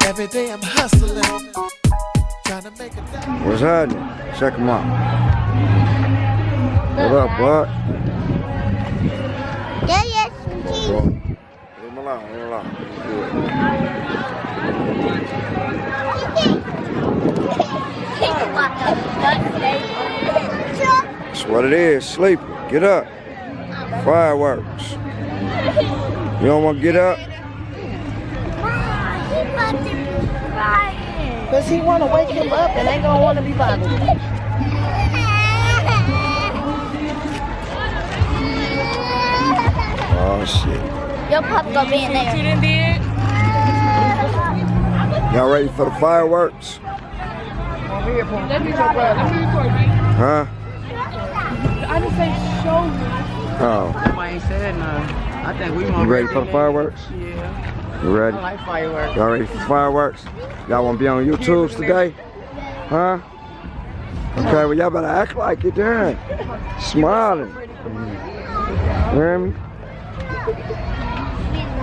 Every day I'm hustling, trying to make a dollar. What's happening? Check him out. What up, bud? Yeah, Leave him alone, leave him alone. That's what it is, sleeping. Get up. Fireworks. You don't want to get up? Because he want to wake him up and they going to want to be bothered. Oh, shit. Your pup gonna be in there. What you done did? Y'all ready for the fireworks? Let me record me. Huh? I didn't say show me. Oh. I ain't said nothing. I think we You ready for the fireworks? Yeah. You ready? I like fireworks. Y'all ready for fireworks? Y'all want to be on YouTube today? Huh? Okay, well y'all better act like it then. Smiling. You hear me?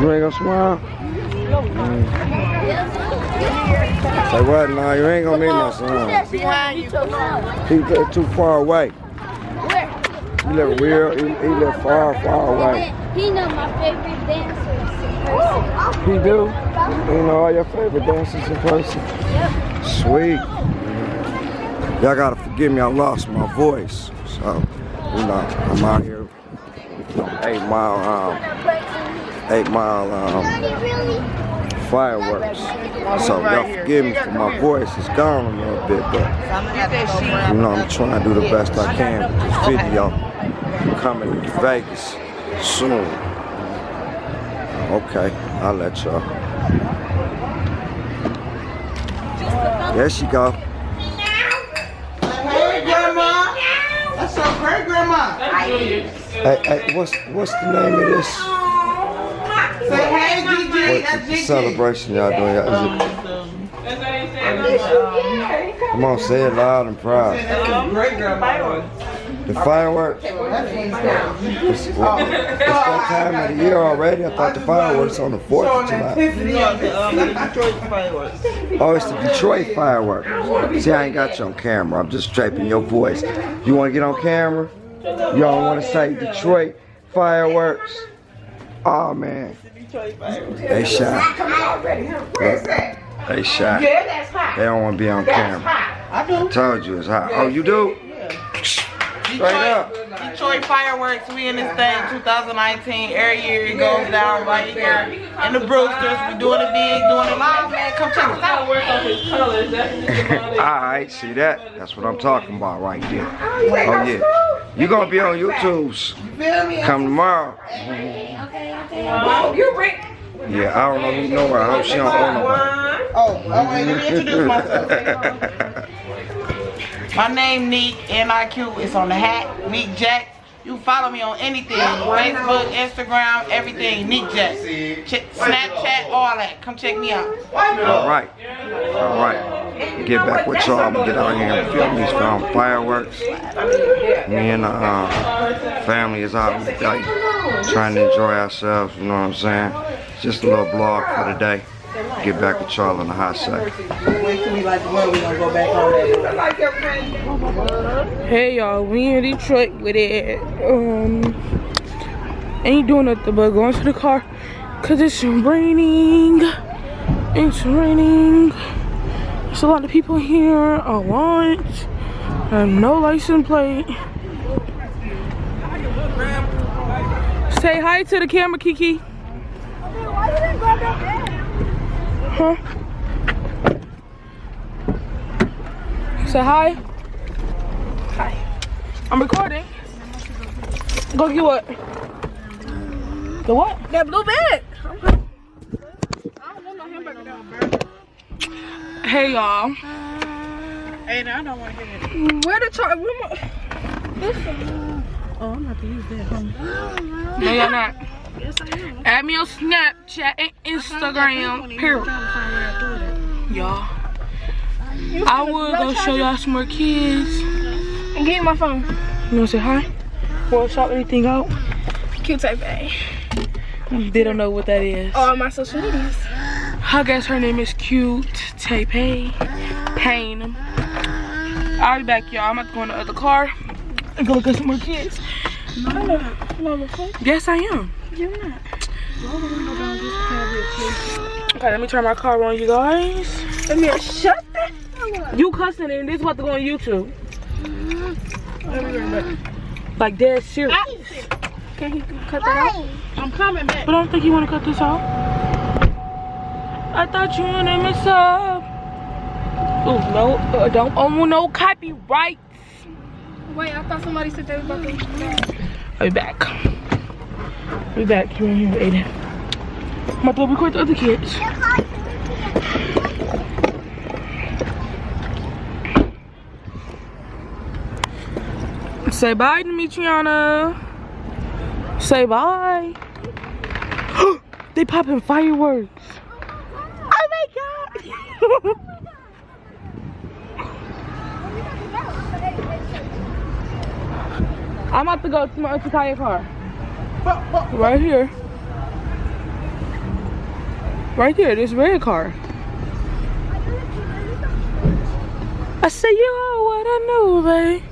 You ain't gonna smile? Say what? Nah, you ain't gonna meet my son. Behind you. He live too far away. Where? He live weird. He live far, far away. He know my favorite dancers. He do? You know all your favorite dancers in person? Yep. Sweet. Y'all gotta forgive me, I lost my voice. So, you know, I'm out here 8 mile fireworks. So y'all forgive me for my voice. It's gone a little bit, but you know, I'm trying to do the best I can with this video. Coming to Vegas soon. Okay, I'll let y'all. There she go. Hey, Grandma. That's so great, Grandma. Hey, what's the name of this? Say hey, Gigi. What the celebration y'all doing? Come on, say it loud and proud. Great, Grandma. The fireworks? It's that time of the year already. I thought the fireworks on the 4th of July. Detroit fireworks. Oh, it's the Detroit fireworks. See, I ain't got you on camera. I'm just draping your voice. You want to get on camera? You don't want to say Detroit fireworks? Oh, man. They shot. They shot. They don't want to be on camera. I told you it's hot. Oh, you do? Straight up. Detroit fireworks. We in this thing 2019. Every year it goes down right here in the Brewsters. We doing it big, doing it loud, man. Come check us out. Alright, see that? That's what I'm talking about right there. Oh yeah. You gonna be on YouTube. Come tomorrow. You bring. Yeah, I don't know who know her. I hope she don't own nobody. Oh, let me introduce myself. My name Neek, N-I-Q, it's on the hat, Neek Jack. You follow me on anything, Facebook, Instagram, everything, Neek Jack. Snapchat, all that. Come check me out. Alright. Alright. Get back with y'all. I'm gonna get out here and film these fireworks. Me and family is out today, trying to enjoy ourselves, you know what I'm saying? Just a little vlog for the day. Get back with y'all in the hot second. Hey y'all, we in Detroit with it. Ain't doing nothing but going to the car because it's raining. It's raining. There's a lot of people here, a lunch, and no license plate. Say hi to the camera, Kiki. Huh? Say hi. Hi. I'm recording. Go get what? The what? That blue bag. I don't want no hamburger though. Hey y'all. Hey, I don't want to hear it. Where the charge? This one. Oh, I'm about to use that. No, you're not. Yes, I am. Add me on Snapchat and Instagram. Period. Y'all. I would go show y'all some more kids. And give me my phone. You wanna say hi? Wanna shout anything out? Cute type A. They don't know what that is. Oh, my social medias. I guess her name is Cute Tay Payne. I'll be back, y'all. I'm about to go in the other car and go look at some more kids. Yes, I am. You're not. Okay, let me turn my car on, you guys. Let me shut that. You cussing and this about to go on YouTube. Like dead serious. Can he cut that off? I'm coming back. But I don't think you want to cut this off. I thought you wanted me sub. Oh no, don't own no copyrights. Wait, I thought somebody said they was about to. I'll be back. Be back. You in here, Aiden. I'm about to record the other kids. Say bye to me, Triana. Say bye. They popping fireworks. Oh my god. I'm about to go to my Auntie Kaya car. Right here. Right there, this red car. I said, you are what I knew, babe.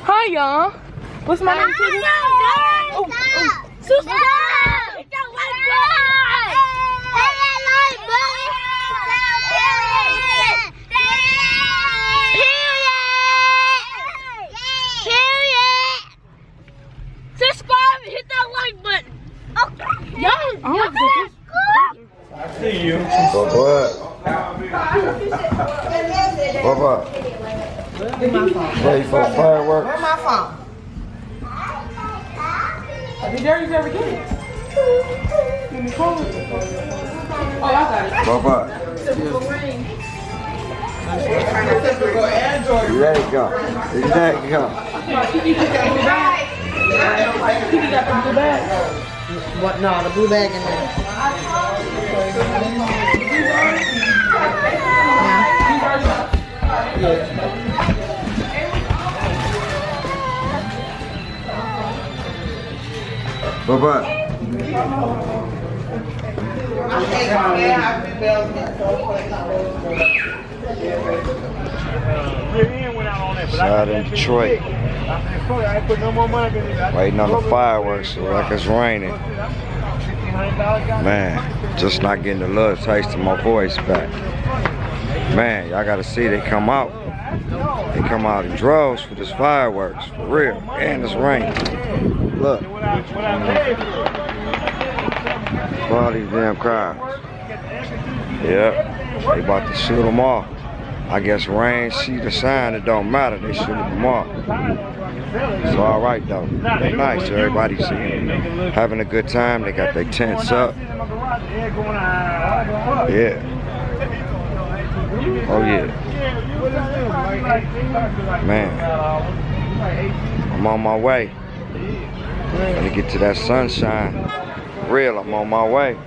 Hi, y'all. What's my name? Oh, Susan. Subscribe and hit that like button. I see you. What? Ready for fireworks? Where's my phone? Did Darius ever get it? Oh, I got it. What? There you go. There you go. Kiki got the blue bag. What? No, the blue bag in there. What? Out in Detroit. Waiting on the fireworks, like it's raining. Man, just not getting the little taste of my voice back. Man, y'all gotta see they come out. They come out in droves for this fireworks, for real. And it's raining. Look. All these damn cars. Yep. They about to shoot them off. I guess rain, see the sign, it don't matter. They shoot them off. It's all right though. They're nice. Everybody's having a good time. They got their tents up. Yeah. Oh yeah. Man. I'm on my way. Gonna get to that sunshine. Real, I'm on my way.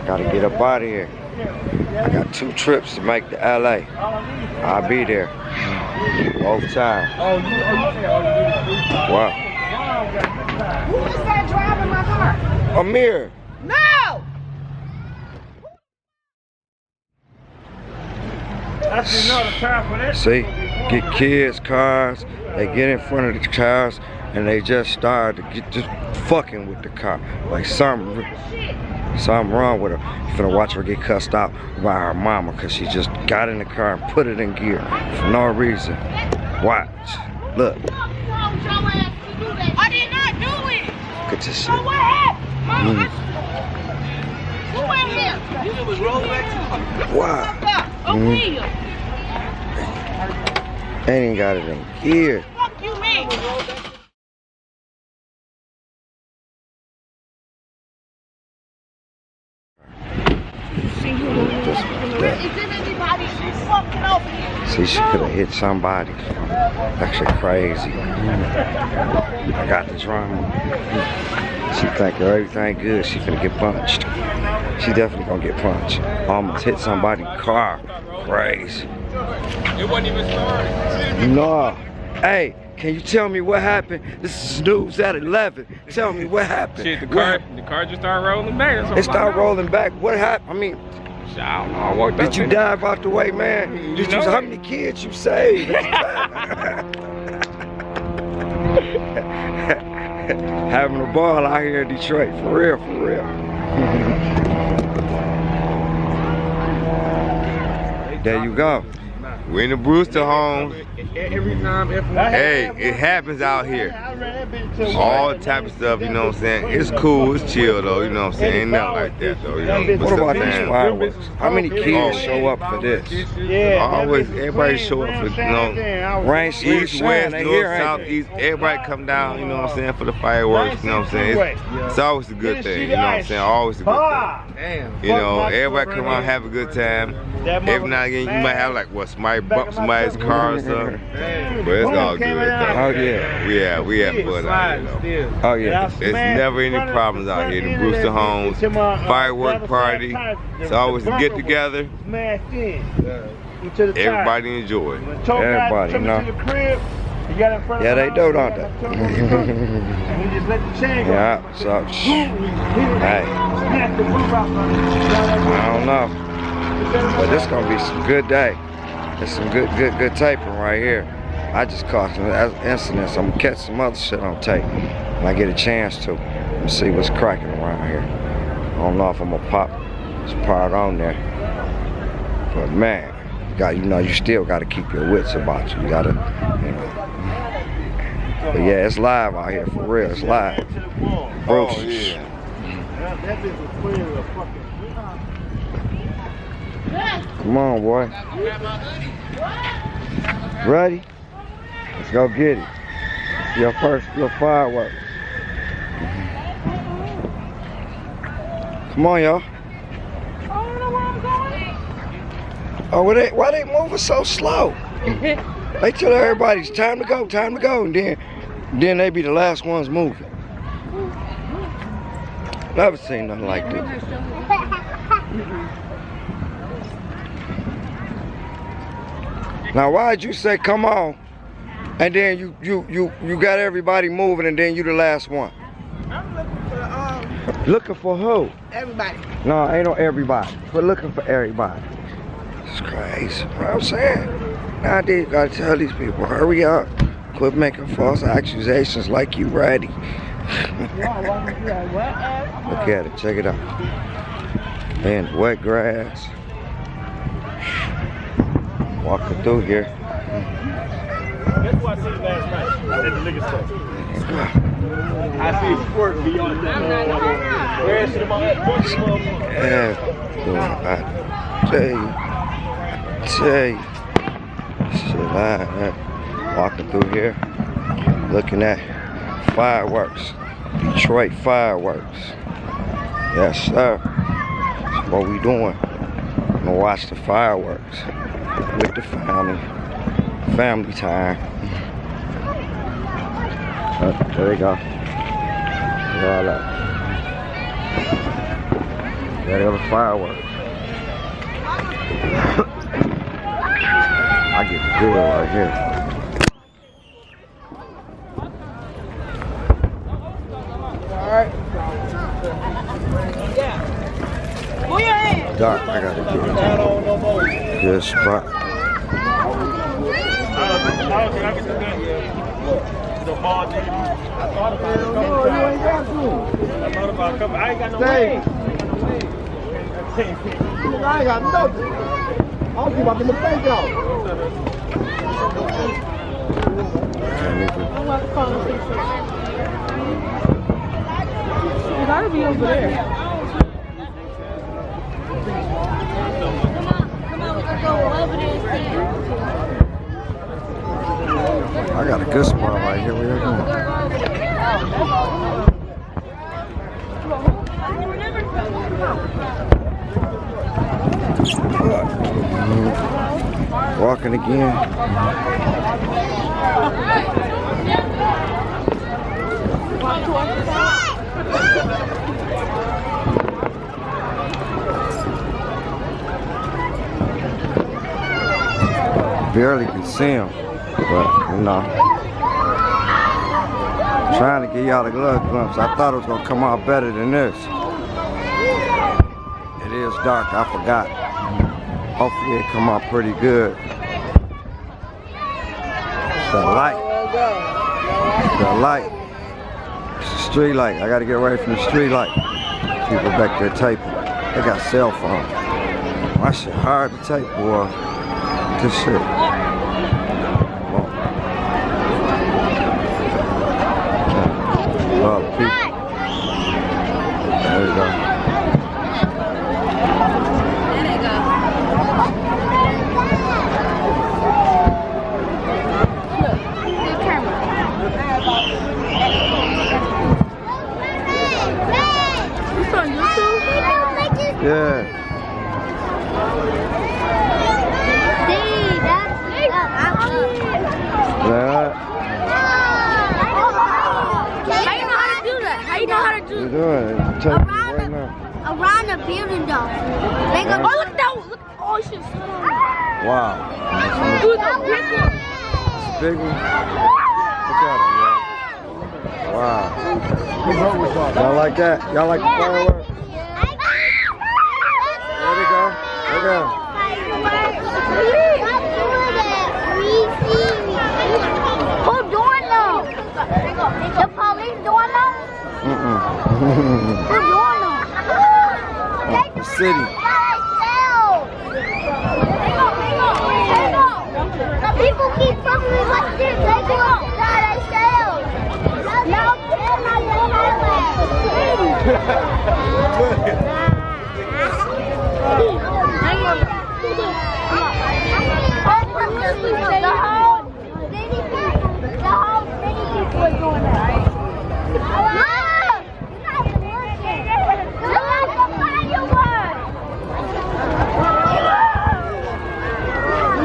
Gotta get up out of here. I got 2 trips to make to LA. I'll be there. Both times. Wow. Who is that driving my car? Amir. No! See, get kids, cars, they get in front of the cars and they just start to get just fucking with the car. Like something wrong with her. You're finna watch her get cussed out by her mama because she just got in the car and put it in gear for no reason. Watch. Look. I did not do it! Look at this shit. So what happened? Mama, who in here? Wow. They ain't got it in gear. Fuck you, mean? Is there anybody fucking over here? See, she could have hit somebody. That shit crazy. I got the drama. She think everything good. She finna get punched. She definitely gonna get punched. Almost hit somebody's car. Crazy. It wasn't even started. No. Hey, can you tell me what happened? This is news at 11. Tell me what happened. Shit, the car just started rolling back. That's all It started I know. rolling back. What happened? I mean, Shit, I don't know. I walked did up you there. dive out the way, man? Did you? know How it. many kids you saved? Having a ball out here in Detroit, for real, for real. There you go. We're in the Brewster home. Every time Hey, it happens out here. All type of stuff, you know what I'm saying? It's cool, it's chill though, you know what I'm saying? Ain't nothing like that though, you know. What about these man? fireworks? How many kids show up for this? Always, everybody show up for, you know, Rain, sleet, east, shine, west, they north, here, ain't south, they? east. Everybody come down, you know what I'm saying, for the fireworks, you know what I'm saying? It's always a good thing, you know what I'm saying? Always a good thing. You know, everybody come out, have a good time. Every now and again, you might have like, what, somebody bump somebody's car or something. But it's all good though. Oh, yeah. We have fun out here though. Oh, yeah. There's never any problems out here. The Brewster Homes firework party. It's always a get together. Everybody enjoy. Everybody, you know. Yeah, they do, don't they? Yeah, so, hey, I don't know. But this gonna be some good day. It's some good taping right here. I just caught some incidents. I'm gonna catch some other shit on tape when I get a chance to. And see what's cracking around here. I don't know if I'm gonna pop this part on there. But man, you still gotta keep your wits about you. You gotta, you know. But yeah, it's live out here, for real, it's live. Oh, yeah. Come on, boy. Ready? Let's go get it. Your firework. Come on, y'all. Oh, why they moving so slow? They tell everybody it's time to go, and then they be the last ones moving. Never seen nothing like this. Now, why'd you say come on, and then you got everybody moving, and then you the last one? Looking for who? Everybody. No, ain't no everybody. But looking for everybody. It's crazy. What I'm saying. Nowadays, you gotta tell these people, hurry up. Quit making false accusations like you ready. Look at it. Check it out. And wet grass. Walking through here. That's what I seen last night at the liquor store. I see sport beyond that. Where's the Yeah, boy, I tell you. Shit, walking through here, looking at fireworks. Detroit fireworks. Yes, sir. That's what we doing. I'm gonna watch the fireworks with the family. Family time. There they go. Look at all that. There go the fireworks. I get the good right here. Dark, I gotta get a good spot. The ball, dude. I thought about it a couple times. You ain't got to. I thought about a couple. I ain't got no way. I ain't got nothing. I'll give up in the bank out. You gotta be over there. I got a good spot right here. Where you going? Walking again. Barely can see him, but you know. Trying to get y'all a glimpse. I thought it was gonna come out better than this. It is dark, I forgot. Hopefully it come out pretty good. It's the light. It's the light. It's the street light. I gotta get away from the street light. People back there taping. They got cell phones. My shit hard to tape, boy. This shit. Oh, people. There you go. Yeah. How you know how to do You're doing it. Right now. around the building though? They go, oh look at that one. Look, oh shit. Wow. Dude, the big one. Big one. Look at him, man. Wow. Y'all like that? Y'all like the fireworks? There they go. There they go. Who doing them? The police doing them? Who doing them? The city. The people keep fucking me like this. They go, God, they sell. No, they're not doing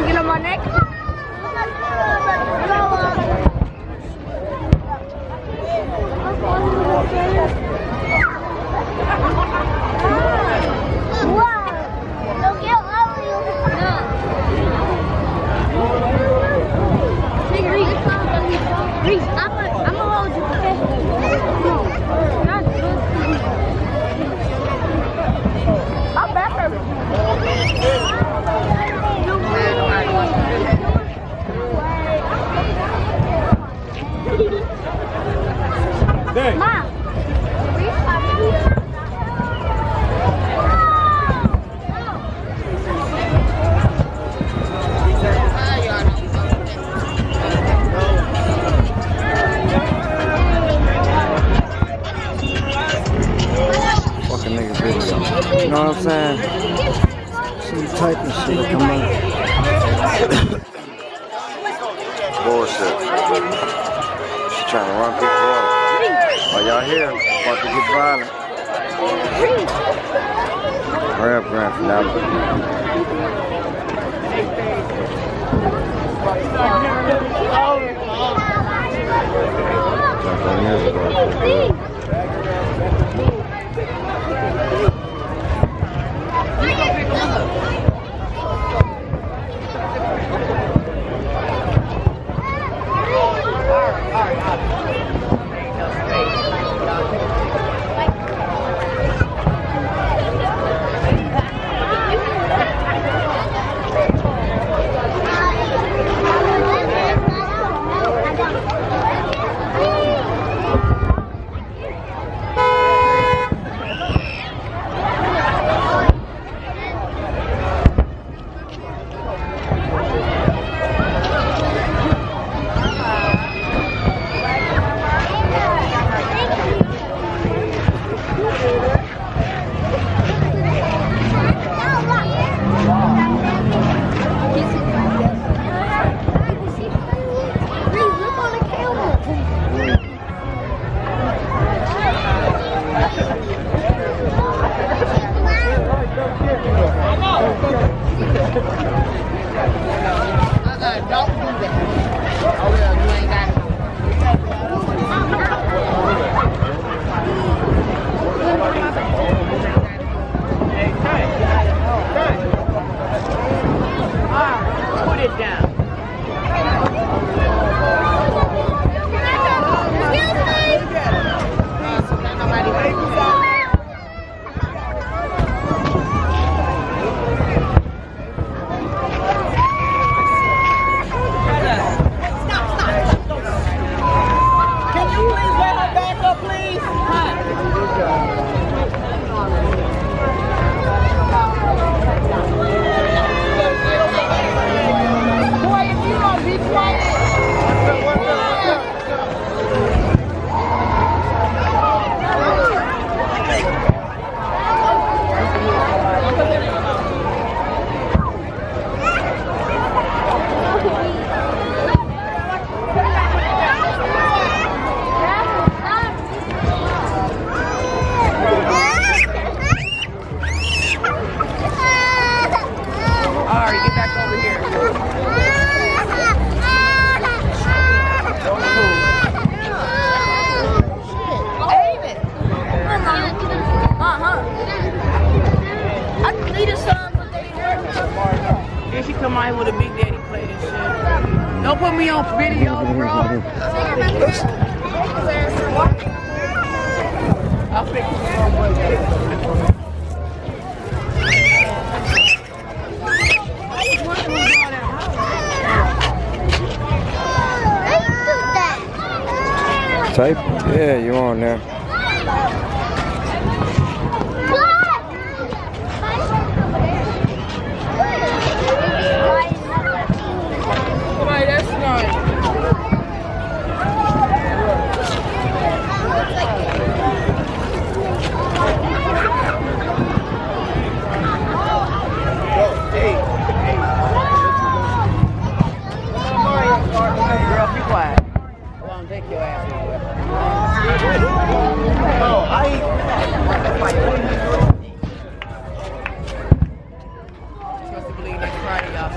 Get on my neck. I'm gonna hold you, okay? No, not good. I'm better. Mom. Fucking nigga video. You know what I'm saying? Some type of shit come on. Bullshit. She's trying to run people off. Are y'all here? About to get violent. Hurry up, Grand Finale. off video, bro. I'll fix it. Type? Yeah, you on there. Why, that's not. Girl, be quiet. I want to take your ass. Supposed to believe next Friday, y'all.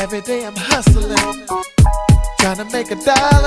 Every day I'm hustling, trying to make $1.